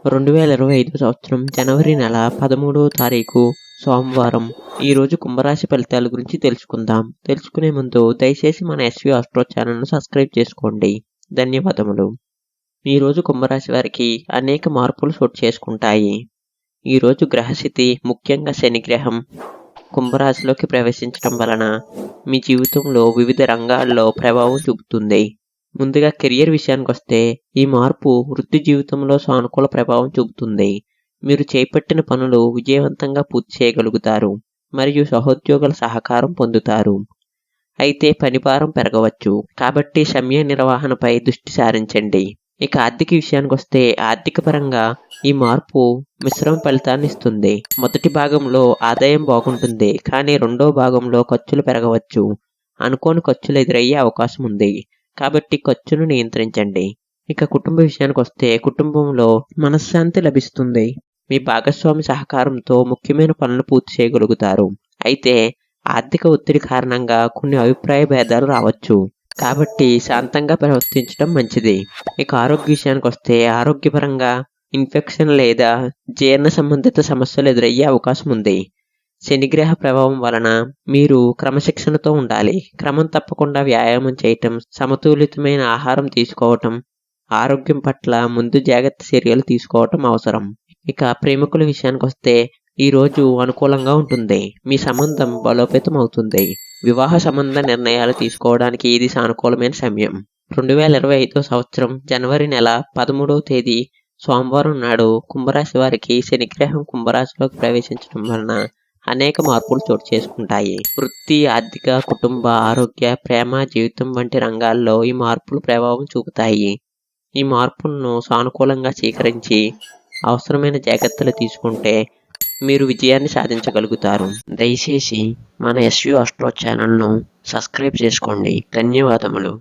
2025 సంవత్సరం జనవరి నెల 13వ తారీఖు సోమవారం. ఈరోజు కుంభరాశి ఫలితాల గురించి తెలుసుకుందాం. తెలుసుకునే ముందు దయచేసి మన ఎస్వి ఆస్ట్రో ఛానల్ను సబ్స్క్రైబ్ చేసుకోండి. ధన్యవాదములు. ఈరోజు కుంభరాశి వారికి అనేక మార్పులు చోటు చేసుకుంటాయి. ఈరోజు గ్రహస్థితి, ముఖ్యంగా శని గ్రహం కుంభరాశిలోకి ప్రవేశించడం వలన మీ జీవితంలో వివిధ రంగాల్లో ప్రభావం చూపుతుంది. ముందుగా కెరియర్ విషయానికి వస్తే ఈ మార్పు వృత్తి జీవితంలో సానుకూల ప్రభావం చూపుతుంది. మీరు చేపట్టిన పనులు విజయవంతంగా పూర్తి చేయగలుగుతారు మరియు సహోద్యోగుల సహకారం పొందుతారు. అయితే పనిభారం పెరగవచ్చు, కాబట్టి సమయ నిర్వహణపై దృష్టి సారించండి. ఇక ఆర్థిక విషయానికి వస్తే ఆర్థిక పరంగా ఈ మార్పు మిశ్రమ ఫలితాన్ని ఇస్తుంది. మొదటి భాగంలో ఆదాయం బాగుంటుంది, కానీ రెండో భాగంలో ఖర్చులు పెరగవచ్చు. అనుకోని ఖర్చులు ఎదురయ్యే అవకాశం ఉంది, కాబట్టి ఖర్చును నియంత్రించండి. ఇక కుటుంబ విషయానికి వస్తే కుటుంబంలో మనశ్శాంతి లభిస్తుంది. మీ భాగస్వామి సహకారంతో ముఖ్యమైన పనులు పూర్తి చేయగలుగుతారు. అయితే ఆర్థిక ఒత్తిడి కారణంగా కొన్ని అభిప్రాయ భేదాలు రావచ్చు, కాబట్టి శాంతంగా ప్రవర్తించడం మంచిది. ఇక ఆరోగ్య విషయానికి వస్తే ఆరోగ్యపరంగా ఇన్ఫెక్షన్ లేదా జీర్ణ సంబంధిత సమస్యలు ఎదురయ్యే అవకాశం ఉంది. శనిగ్రహ ప్రభావం వలన మీరు క్రమశిక్షణతో ఉండాలి. క్రమం తప్పకుండా వ్యాయామం చేయటం, సమతులితమైన ఆహారం తీసుకోవటం, ఆరోగ్యం పట్ల ముందు జాగ్రత్త చర్యలు తీసుకోవటం అవసరం. ఇక ప్రేమికుల విషయానికి వస్తే ఈరోజు అనుకూలంగా ఉంటుంది. మీ సంబంధం బలోపేతం అవుతుంది. వివాహ సంబంధ నిర్ణయాలు తీసుకోవడానికి ఇది సానుకూలమైన సమయం. 2025 సంవత్సరం జనవరి నెల 13వ తేదీ సోమవారం నాడు కుంభరాశి వారికి శనిగ్రహం కుంభరాశిలోకి ప్రవేశించడం వలన అనేక మార్పులు చోటు చేసుకుంటాయి. వృత్తి, ఆర్థిక, కుటుంబ, ఆరోగ్య, ప్రేమ, జీవితం వంటి రంగాల్లో ఈ మార్పులు ప్రభావం చూపుతాయి. ఈ మార్పులను సానుకూలంగా స్వీకరించి అవసరమైన జాగ్రత్తలు తీసుకుంటే మీరు విజయాన్ని సాధించగలుగుతారు. దయచేసి మన ఎస్వి ఆస్ట్రో ఛానల్ను సబ్స్క్రైబ్ చేసుకోండి. ధన్యవాదములు.